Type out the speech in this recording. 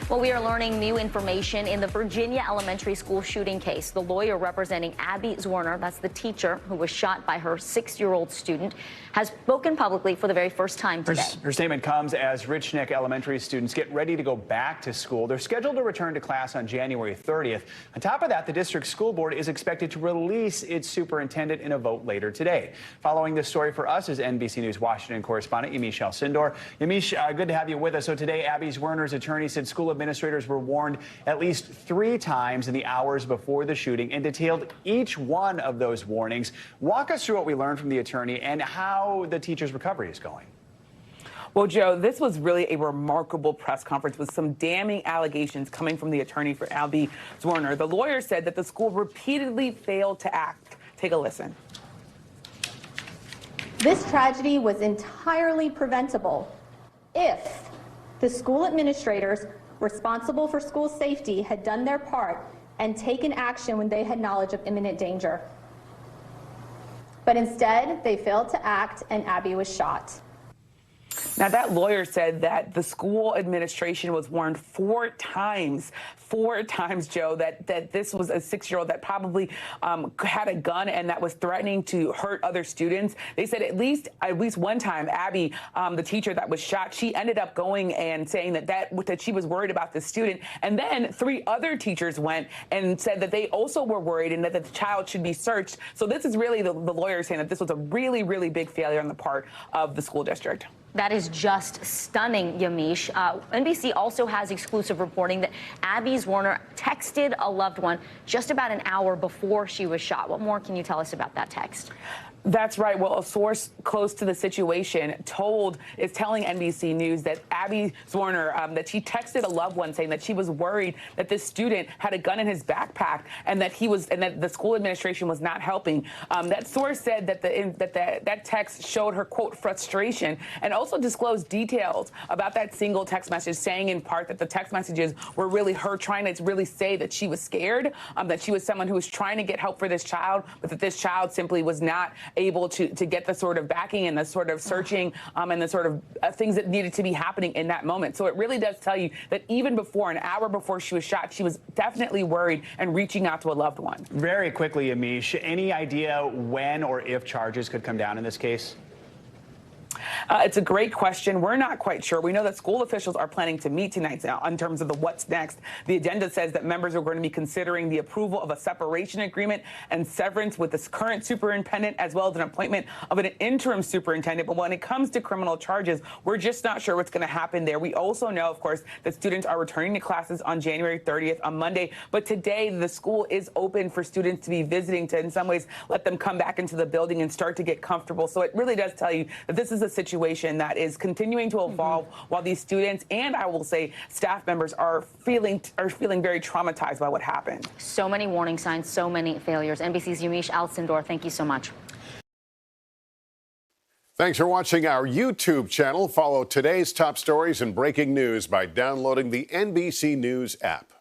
Well, we are learning new information in the Virginia elementary school shooting case. The lawyer representing Abby Zwerner, that's the teacher who was shot by her 6-year-old student, has spoken publicly for the very first time today. Her statement comes as Rich Neck Elementary students get ready to go back to school. They're scheduled to return to class on January 30th. On top of that, the district school board is expected to release its superintendent in a vote later today. Following this story for us is NBC News Washington correspondent Yamiche Alcindor. Yamiche, good to have you with us. So today, Abby Zwerner's attorney said school administrators were warned at least 3 times in the hours before the shooting and detailed each one of those warnings. Walk us through what we learned from the attorney and how the teacher's recovery is going. Well, Joe, this was really a remarkable press conference with some damning allegations coming from the attorney for Abby Zwerner. The lawyer said that the school repeatedly failed to act. Take a listen. This tragedy was entirely preventable if the school administrators responsible for school safety had done their part and taken action when they had knowledge of imminent danger. But instead, they failed to act and Abby was shot. Now, that lawyer said that the school administration was warned 4 times, Joe, that this was a 6-year-old that probably had a gun and that was threatening to hurt other students. They said at least one time, Abby, the teacher that was shot, she ended up going and saying that she was worried about the student. And then 3 other teachers went and said that they also were worried and that the child should be searched. So this is really the lawyer saying that this was a really, really big failure on the part of the school district. That is just stunning, Yamiche. NBC also has exclusive reporting that Abby Zwerner texted a loved one just about an hour before she was shot. What more can you tell us about that text? That's right. Well, a source close to the situation is telling NBC News that Abby Zwerner, that she texted a loved one saying that she was worried that this student had a gun in his backpack and that the school administration was not helping. That source said that that text showed her, quote, frustration, and also disclosed details about that single text message, saying in part that the text messages were really her trying to really say that she was scared, that she was someone who was trying to get help for this child, but that this child simply was not able to get the sort of backing and the sort of searching and the sort of things that needed to be happening in that moment. So it really does tell you that even before, an hour before she was shot, she was definitely worried and reaching out to a loved one. Very quickly, Yamiche, any idea when or if charges could come down in this case? It's a great question. We're not quite sure. We know that school officials are planning to meet tonight now in terms of the what's next. The agenda says that members are going to be considering the approval of a separation agreement and severance with this current superintendent, as well as an appointment of an interim superintendent. But when it comes to criminal charges, we're just not sure what's going to happen there. We also know, of course, that students are returning to classes on January 30th on Monday. But today, the school is open for students to be visiting to, in some ways, let them come back into the building and start to get comfortable. So it really does tell you that this is a situation that is continuing to evolve while these students and, I will say, staff members are feeling very traumatized by what happened. So many warning signs, so many failures. NBC's Yamiche Alcindor, thank you so much. Thanks for watching our YouTube channel. Follow today's top stories and breaking news by downloading the NBC News app.